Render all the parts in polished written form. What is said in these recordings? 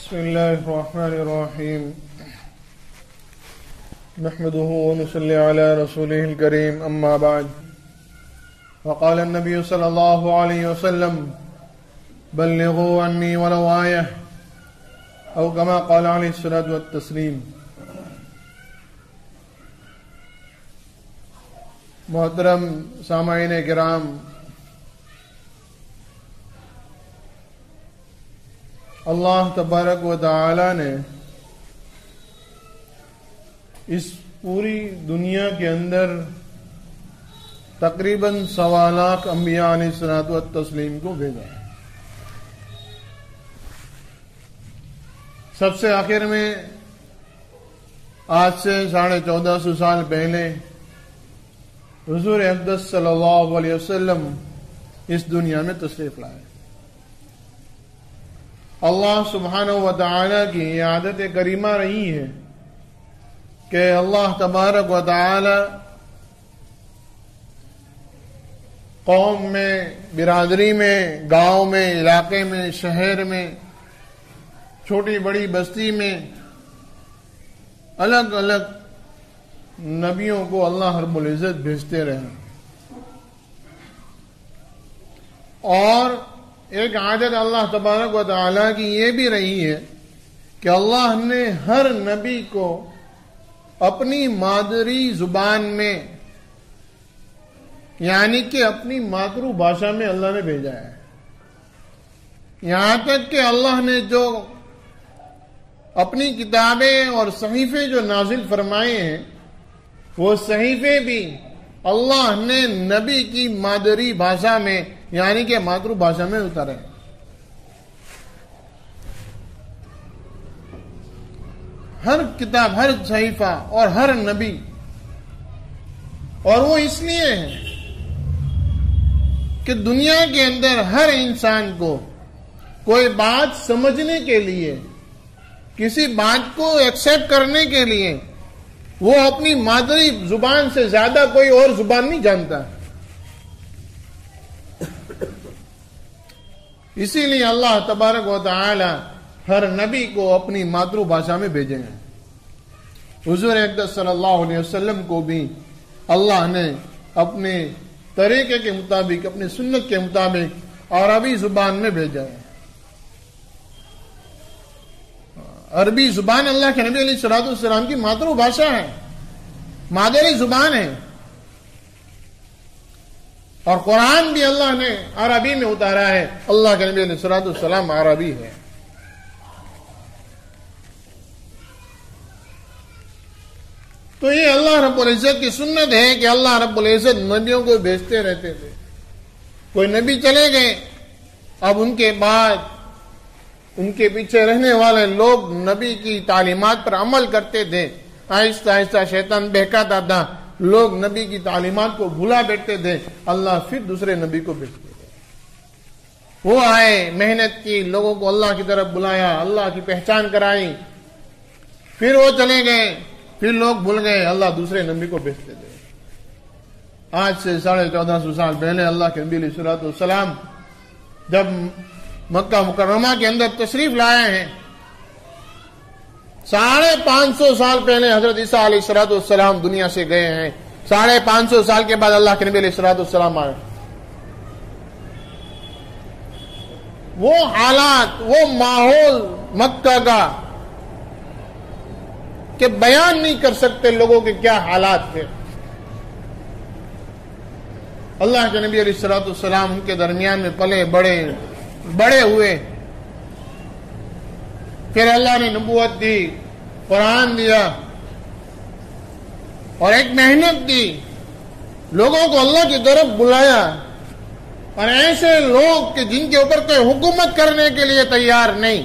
بسم الله الرحمن الرحيم نحمده ونصلي على رسوله الكريم أما بعد وقال النبي صلى الله عليه وسلم بلغوا عني ولو آية أو كما قال عليه الصلاة والتسليم. محترم سامعین کرام، اللہ تبارک و تعالی نے اس پوری دنیا کے اندر تقریباً 1.25 لاکھ انبیاء علیہ الصلوۃ والتسلیم کو بھیجا ہے. سب سے آخر میں آج سے 1450 سال پہلے حضور اقدس صلی اللہ علیہ وسلم اس دنیا میں تشریف لائے. اللہ سبحانہ و تعالی کی یہ عادت کریمہ رہی ہے کہ اللہ تبارک و تعالی قوم میں، برادری میں، گاؤں میں، علاقے میں، شہر میں، چھوٹی بڑی بستی میں الگ الگ نبیوں کو اللہ رب العزت بھیجتے رہے. اور ایک عادت اللہ تبارک و تعالیٰ کی یہ بھی رہی ہے کہ اللہ نے ہر نبی کو اپنی مادری زبان میں، یعنی کہ اپنی مادری بھاشا میں اللہ نے بھیجا ہے. یہاں تک کہ اللہ نے جو اپنی کتابیں اور صحیفے جو نازل فرمائے ہیں، وہ صحیفے بھی اللہ نے نبی کی مادری بھاشا میں، یعنی کہ مادری بھاشا میں اتارے. ہر کتاب، ہر صحیفہ اور ہر نبی، اور وہ اس لیے ہے کہ دنیا کے اندر ہر انسان کو کوئی بات سمجھنے کے لیے، کسی بات کو ایکسپٹ کرنے کے لیے وہ اپنی مادری زبان سے زیادہ کوئی اور زبان نہیں جانتا. اسی لیے اللہ تبارک و تعالی ہر نبی کو اپنی مادری بھاشا میں بھیجے ہیں. حضور اقدس صلی اللہ علیہ وسلم کو بھی اللہ نے اپنے طریقے کے مطابق، اپنی سنت کے مطابق عربی زبان میں بھیجا ہے. عربی زبان اللہ کے نبی علیہ الصلوۃ والسلام کی مادری بھاشا ہے، مادری زبان ہے. اور قرآن بھی اللہ نے عربی میں اتارا ہے. اللہ کے نبی علیہ الصلوۃ والسلام عربی ہے. تو یہ اللہ رب العزت کی سنت ہے کہ اللہ رب العزت نبیوں کو بھیجتے رہتے تھے. کوئی نبی چلے گئے، اب ان کے بعد ان کے پیچھے رہنے والے لوگ نبی کی تعلیمات پر عمل کرتے تھے. آہستہ آہستہ شیطان بہکاتا تھا، لوگ نبی کی تعلیمات کو بھلا بیٹھتے تھے. اللہ پھر دوسرے نبی کو بھیجتے تھے. وہ آئے، محنت کی، لوگوں کو اللہ کی طرف بلایا، اللہ کی پہچان کرائی. پھر وہ چلے گئے، پھر لوگ بھول گئے، اللہ دوسرے نبی کو بھیجتے تھے. آج سے 1450 سال پہلے اللہ کے نبی علیہ الصلوۃ والسلام جب مکہ مکرمہ کے اندر تشریف لائے ہیں، 550 سال پہلے حضرت عیسیٰ علیہ الصلوۃ والسلام دنیا سے گئے ہیں. 550 سال کے بعد اللہ کے نبی علیہ الصلوۃ والسلام آئے. وہ حالات، وہ ماحول مکہ کا کہ بیان نہیں کر سکتے لوگوں کے کیا حالات تھے. اللہ کے نبی علیہ الصلوۃ والسلام ان کے درمیان میں پلے بڑے ہوئے. پھر اللہ نے نبوت دی، قرآن دیا، اور ایک محنت دی، لوگوں کو اللہ کی طرف بلایا. اور ایسے لوگ کہ جن کے اوپر کوئی حکومت کرنے کے لیے تیار نہیں،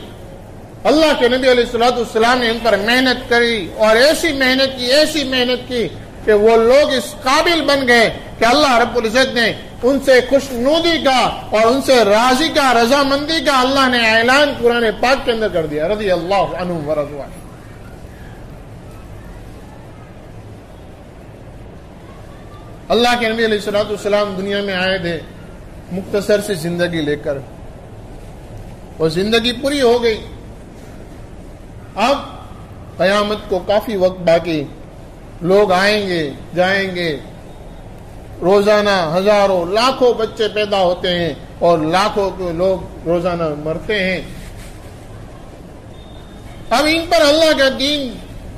اللہ کے نبی علیہ الصلوۃ والسلام نے ان پر محنت کری، اور ایسی محنت کی کہ وہ لوگ اس قابل بن گئے کہ اللہ رب العزت نے ان سے خوشنودی کا اور ان سے راضی کا، رضامندی کا اللہ نے اعلان قرآن پاک کے اندر کر دیا. رضی اللہ عنہم ورضوا عنہ. اللہ کے نبی علیہ الصلوۃ والسلام دنیا میں آئے تھے مختصر سی زندگی لے کر، وہ زندگی پوری ہو گئی. اب قیامت کو کافی وقت باقی، لوگ آئیں گے جائیں گے، روزانہ ہزاروں لاکھوں بچے پیدا ہوتے ہیں اور لاکھوں کے لوگ روزانہ مرتے ہیں۔ اب ان پر اللہ کا دین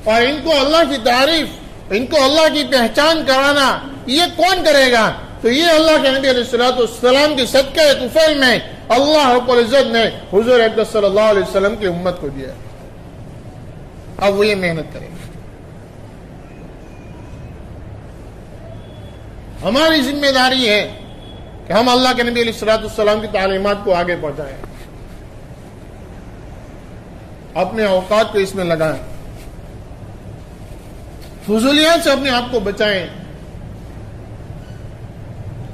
اور ان کو اللہ کی تعریف، ان کو اللہ کی پہچان کرانا یہ کون کرے گا؟ تو یہ اللہ کے نبی علیہ الصلوۃ والسلام کی صدقہ طفیل میں اللہ رب العزت نے حضور اقدس صلی اللہ علیہ وسلم کی امت کو دیا۔ اب وہ یہ محنت کریں گے۔ ہماری ذمہ داری ہے کہ ہم اللہ کے نبی علیہ الصلوۃ والسلام کی تعلیمات کو آگے پہنچائیں، اپنے اوقات کو اس میں لگائیں، فضولیات سے اپنے آپ کو بچائیں۔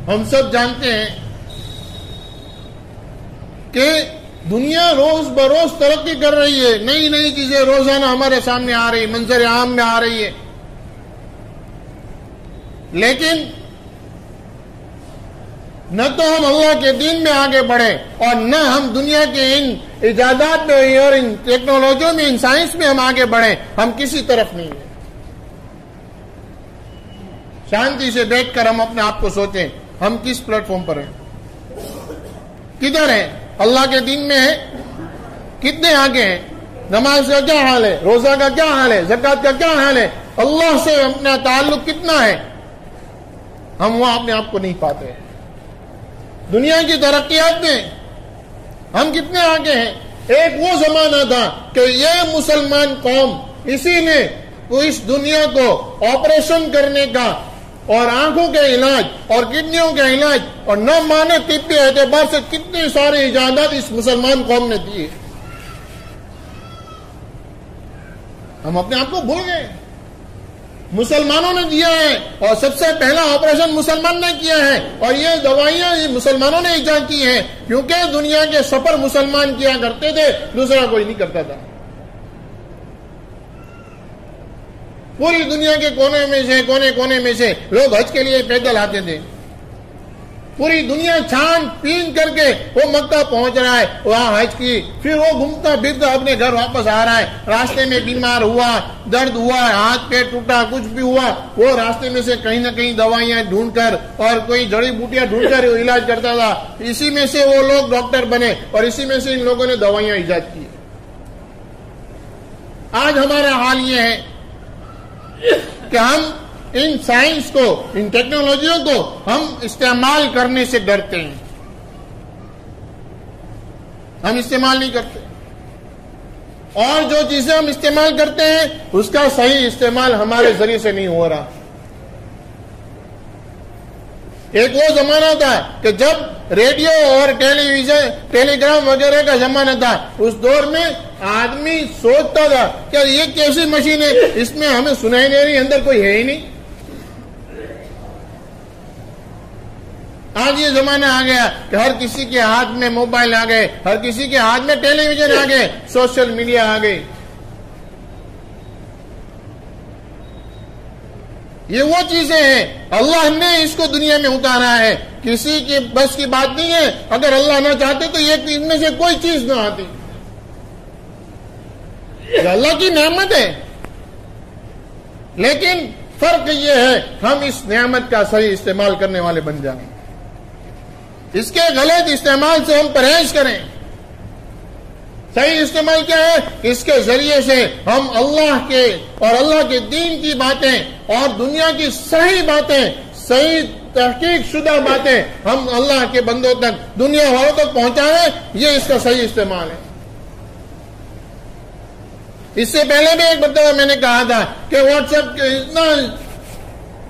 ہم سب جانتے ہیں کہ دنیا روز بروز ترقی کر رہی ہے، نئی نئی چیزیں روزانہ ہمارے سامنے آ رہی، منظر عام میں آ رہی ہے، لیکن نہ تو ہم اللہ کے دین میں آگے بڑھے اور نہ ہم دنیا کے ان ایجادات میں اور ان ٹیکنالوجیوں میں، ان سائنس میں ہم آگے بڑھیں، ہم کسی طرف نہیں ہیں۔ شانتی سے بیٹھ کر ہم اپنے آپ کو سوچیں، ہم کس پلیٹ فارم پر ہیں، کدھر ہیں، اللہ کے دین میں ہیں، کتنے آگے ہیں، نماز کا کیا حال ہے، روزہ کا کیا حال ہے، زکوٰۃ کا کیا حال ہے، اللہ سے اپنا تعلق کتنا ہے، ہم وہاں اپنے آپ کو نہیں پاتے۔ دنیا کی ترقیات میں ہم کتنے آگے ہیں۔ ایک وہ زمانہ تھا کہ یہ مسلمان قوم اسی نے اس دنیا کو آپریشن کرنے کا اور آنکھوں کے علاج اور کڈنیوں کے علاج اور نہ مانے طبی اعتبار سے کتنے سارے ایجادات اس مسلمان قوم نے دیے، ہم اپنے آپ کو بھول گئے۔ مسلمانوں نے دیا ہے اور سب سے پہلا آپریشن مسلمان نے کیا ہے، اور یہ دوائیاں مسلمانوں نے ایجاد کی ہیں، کیونکہ دنیا کے سفر مسلمان کیا کرتے تھے، دوسرا کوئی نہیں کرتا تھا۔ پوری دنیا کے کونے میں سے لوگ حج کے لیے پیدل آتے تھے، پوری دنیا چھان پین کر کے وہ مکہ پہنچ رہا ہے، وہاں حج کی، پھر وہ گھومتا پھرتا اپنے گھر واپس آ رہا ہے، راستے میں بیمار ہوا، درد ہوا، ہاتھ پیر ٹوٹا، کچھ بھی ہوا، وہ راستے میں سے کہیں نہ کہیں دوائیاں ڈھونڈ کر اور کوئی جڑی بوٹیاں ڈھونڈ کر علاج کرتا تھا، اسی میں سے وہ لوگ ڈاکٹر بنے اور اسی میں سے ان لوگوں نے دوائیاں ایجاد کی۔ آج ہمارا حال یہ ہے کہ ہم ان سائنس کو، ان ٹیکنالوجیوں کو ہم استعمال کرنے سے ڈرتے ہیں، ہم استعمال نہیں کرتے، اور جو چیزیں ہم استعمال کرتے ہیں اس کا صحیح استعمال ہمارے ذریعے سے نہیں ہو رہا۔ ایک وہ زمانہ تھا کہ جب ریڈیو اور ٹیلی ویژن، ٹیلی گرام وغیرہ کا زمانہ تھا، اس دور میں آدمی سوچتا تھا کہ یہ کیسی مشین ہے، اس میں ہمیں سنائی نہیں رہی، اندر کوئی ہے ہی نہیں۔ آج یہ زمانہ آ گیا کہ ہر کسی کے ہاتھ میں موبائل آ گئے، ہر کسی کے ہاتھ میں ٹیلی ویژن آ گئے، سوشل میڈیا آ گئی۔ یہ وہ چیزیں ہیں، اللہ نے اس کو دنیا میں اتارا ہے، کسی کی بس کی بات نہیں ہے، اگر اللہ نہ چاہتے تو یہ ان میں سے کوئی چیز نہ آتی، یہ اللہ کی نعمت ہے۔ لیکن فرق یہ ہے ہم اس نعمت کا صحیح استعمال کرنے والے بن جائیں، اس کے غلط استعمال سے ہم پرہیز کریں۔ صحیح استعمال کیا ہے کہ اس کے ذریعے سے ہم اللہ کے اور اللہ کے دین کی باتیں اور دنیا کی صحیح باتیں، صحیح تحقیق شدہ باتیں ہم اللہ کے بندوں تک، دنیا والوں تک پہنچائیں، یہ اس کا صحیح استعمال ہے۔ اس سے پہلے بھی ایک مرتبہ میں نے کہا تھا کہ واٹس ایپ کے اتنا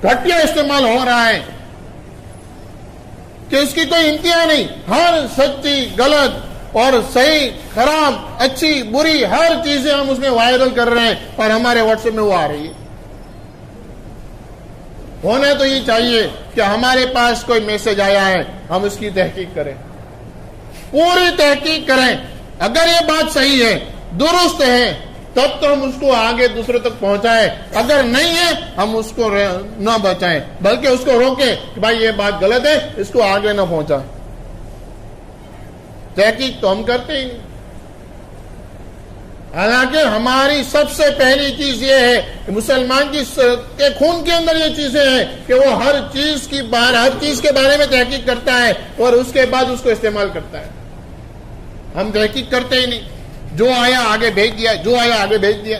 گھٹیا استعمال ہو رہا ہے کہ اس کی کوئی انتہا نہیں، ہر سچی غلط اور صحیح خراب اچھی بری ہر چیزیں ہم اس میں وائرل کر رہے ہیں اور ہمارے واٹس ایپ میں وہ آ رہی ہے۔ ہونا تو یہ چاہیے کہ ہمارے پاس کوئی میسج آیا ہے، ہم اس کی تحقیق کریں، پوری تحقیق کریں، اگر یہ بات صحیح ہے، درست ہے، تب تو ہم اس کو آگے دوسرے تک پہنچائیں، اگر نہیں ہے ہم اس کو نہ بچائیں بلکہ اس کو روکیں کہ بھائی یہ بات غلط ہے، اس کو آگے نہ پہنچائیں۔ تحقیق تو ہم کرتے ہی نہیں۔ حالانکہ ہماری سب سے پہلی چیز یہ ہے کہ مسلمان کے خون کے اندر یہ چیزیں ہیں کہ وہ ہر چیز کے بارے میں تحقیق کرتا ہے اور اس کے بعد اس کو استعمال کرتا ہے. ہم تحقیق کرتے ہی نہیں، جو آیا آگے بھیج دیا، جو آیا آگے بھیج دیا.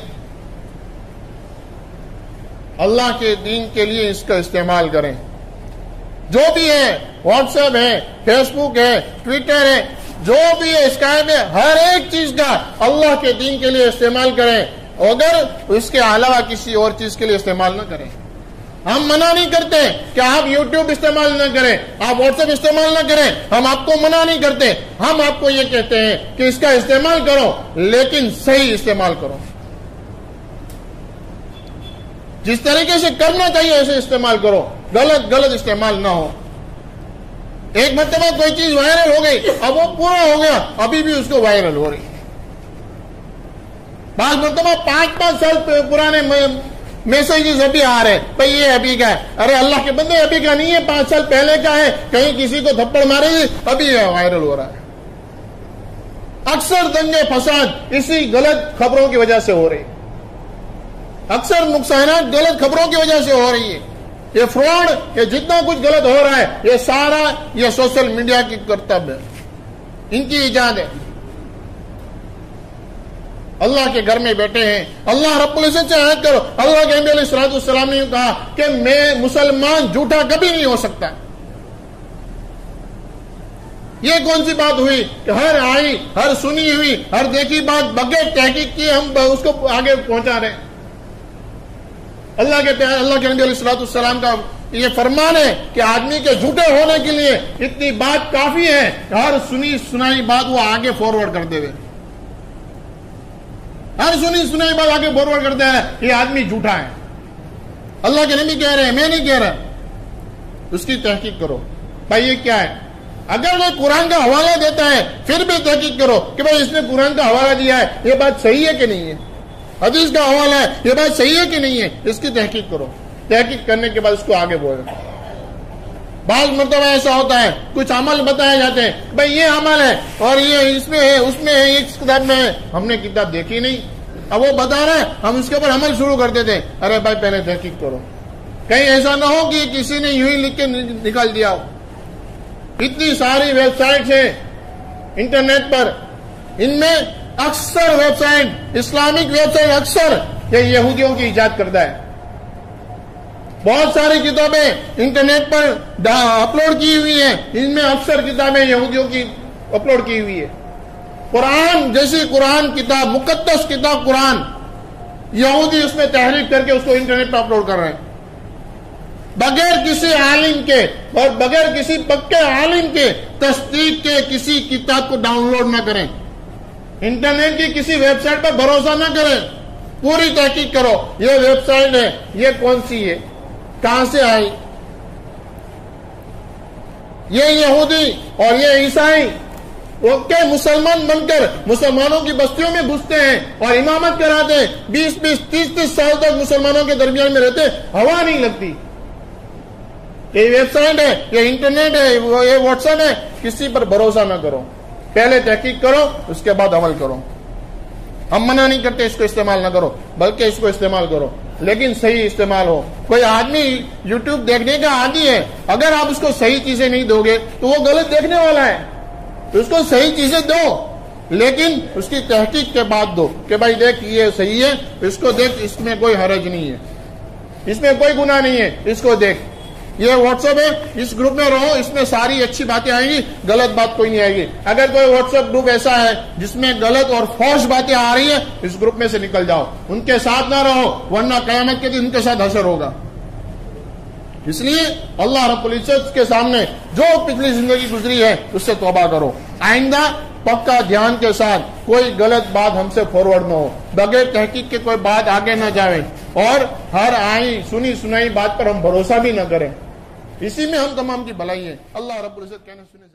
اللہ کے دین کے لیے اس کا استعمال کریں. جو بھی ہے، واٹس ایپ ہے، فیس بک ہے، ٹویٹر ہے، جو بھی ہے، اسکائپ ہے، ہر ایک چیز کا اللہ کے دین کے لیے استعمال کریں، اگر اس کے علاوہ کسی اور چیز کے لیے استعمال نہ کریں. ہم منع نہیں کرتے کہ آپ یوٹیوب استعمال نہ کریں، آپ واٹس ایپ استعمال نہ کریں، ہم آپ کو منع نہیں کرتے. ہم آپ کو یہ کہتے ہیں کہ اس کا استعمال کرو لیکن صحیح استعمال کرو. جس طریقے سے کرنا چاہیے ایسے استعمال کرو، غلط استعمال نہ ہو. ایک مرتبہ کوئی چیز وائرل ہو گئی، اب وہ پورا ہو گیا، ابھی بھی اس کو وائرل ہو رہی. بعض مرتبہ 5 سال پرانے میسیجز ابھی آ رہے، بھئی یہ ابھی کا ہے. ارے اللہ کے بندے، ابھی کا نہیں ہے، 5 سال پہلے کا ہے. کہیں کسی کو تھپڑ مارے گی، ابھی وائرل ہو رہا ہے. اکثر دنگے فساد اسی غلط خبروں کی وجہ سے ہو رہی، اکثر نقصانات غلط خبروں کی وجہ سے ہو رہی ہے. یہ فراڈ، یہ جتنا کچھ غلط ہو رہا ہے، یہ سارا یہ سوشل میڈیا کی کرتب ہے، ان کی ایجاد ہے. اللہ کے گھر میں بیٹھے ہیں، اللہ رب العزت سے عہد کرو. اللہ کے نبی علیہ السلام نے کہا کہ میں مسلمان جھوٹا کبھی نہیں ہو سکتا. یہ کون سی بات ہوئی کہ ہر آئی، ہر سنی ہوئی، ہر دیکھی بات بغیر تحقیق کیے ہم اس کو آگے پہنچا رہے ہیں. اللہ کے نبی علیہ السلام کا یہ فرمان ہے کہ آدمی کے جھوٹے ہونے کے لیے اتنی بات کافی ہے کہ ہر سنی سنائی بات وہ آگے فارورڈ کرتے ہوئے، ہر سنی سنائی بات آگے فارورڈ کرتا ہے، یہ آدمی جھوٹا ہے. اللہ کے نبی کہہ رہے ہیں، میں نہیں کہہ رہا. اس کی تحقیق کرو بھائی یہ کیا ہے. اگر وہ قرآن کا حوالہ دیتا ہے پھر بھی تحقیق کرو کہ بھائی اس نے قرآن کا حوالہ دیا ہے، یہ بات صحیح ہے کہ نہیں ہے. حدیث کا حوالہ ہے، یہ بات صحیح ہے کہ نہیں ہے. اس کی تحقیق کرو. تحقیق کرنے کے بعد اس کو آگے بولو. بعض مرتبہ ایسا ہوتا ہے، کچھ عمل بتائے جاتے ہیں، بھائی یہ عمل ہے اور یہ اس میں ہے، اس میں ہے، اس کتاب میں ہے. ہم نے کتاب دیکھی نہیں، اب وہ بتا رہا ہے، ہم اس کے اوپر عمل شروع کر دیتے. ارے بھائی پہلے تحقیق کرو. کہیں ایسا نہ ہو کہ کسی نے یوں ہی لکھ کے نکال دیا ہو. اتنی ساری ویب سائٹس ہیں انٹرنیٹ پر، ان میں اکثر website, Islamic website اکثر یہ یہودیوں کی ایجاد کرتا ہے. بہت ساری کتابیں انٹرنیٹ پر اپلوڈ کی ہوئی ہیں، ان میں اکثر کتابیں یہودیوں کی اپلوڈ کی ہوئی ہے. قرآن جیسی قرآن کتاب، مقدس کتاب قرآن، یہودی اس میں تحریف کر کے اس کو انٹرنیٹ پر اپلوڈ کر رہے ہیں بغیر کسی عالم کے اور بغیر کسی پکے عالم کے تصدیق کے. کسی کتاب کو ڈاؤن لوڈ نہ کریں، انٹرنیٹ کی کسی ویب سائٹ پر بھروسہ نہ کریں، پوری تحقیق کرو. یہ ویب سائٹ ہے، یہ کون سی ہے، کہاں سے آئی. یہ یہودی اور یہ عیسائی وہ کہ مسلمان بن کر مسلمانوں کی بستیوں میں گھستے ہیں اور امامت کراتے ہیں، 20-20 30-30 سال تک مسلمانوں کے درمیان میں رہتے، ہوا نہیں لگتی. یہ ویب سائٹ ہے، یہ انٹرنیٹ ہے، یہ واٹس ایپ ہے، کسی پر بھروسہ نہ کرو. پہلے تحقیق کرو، اس کے بعد عمل کرو. ہم منع نہیں کرتے اس کو استعمال نہ کرو، بلکہ اس کو استعمال کرو لیکن صحیح استعمال ہو. کوئی آدمی یوٹیوب دیکھنے کا عادی ہے، اگر آپ اس کو صحیح چیزیں نہیں دو گے تو وہ غلط دیکھنے والا ہے. تو اس کو صحیح چیزیں دو لیکن اس کی تحقیق کے بعد دو کہ بھائی دیکھ یہ صحیح ہے، اس کو دیکھ، اس میں کوئی حرج نہیں ہے، اس میں کوئی گناہ نہیں ہے، اس کو دیکھ. یہ واٹس ایپ ہے، اس گروپ میں رہو، اس میں ساری اچھی باتیں آئیں گی، غلط بات کوئی نہیں آئے گی. اگر کوئی واٹس ایپ گروپ ایسا ہے جس میں غلط اور فحش باتیں آ رہی ہیں، اس گروپ میں سے نکل جاؤ، ان کے ساتھ نہ رہو، ورنہ قیامت کے دن ان کے ساتھ حشر ہوگا. اس لیے اللہ رب العزت کے سامنے جو پچھلی زندگی گزری ہے اس سے توبہ کرو. آئندہ پکا دھیان کے ساتھ کوئی غلط بات ہم سے فارورڈ نہ ہو، بغیر تحقیق کے کوئی بات آگے نہ جائے، اور ہر آئی سنی سنائی بات پر ہم بھروسہ بھی نہ کریں. اسی میں ہم تمام کی بھلائی ہے. اللہ رب العزت کہنے سنے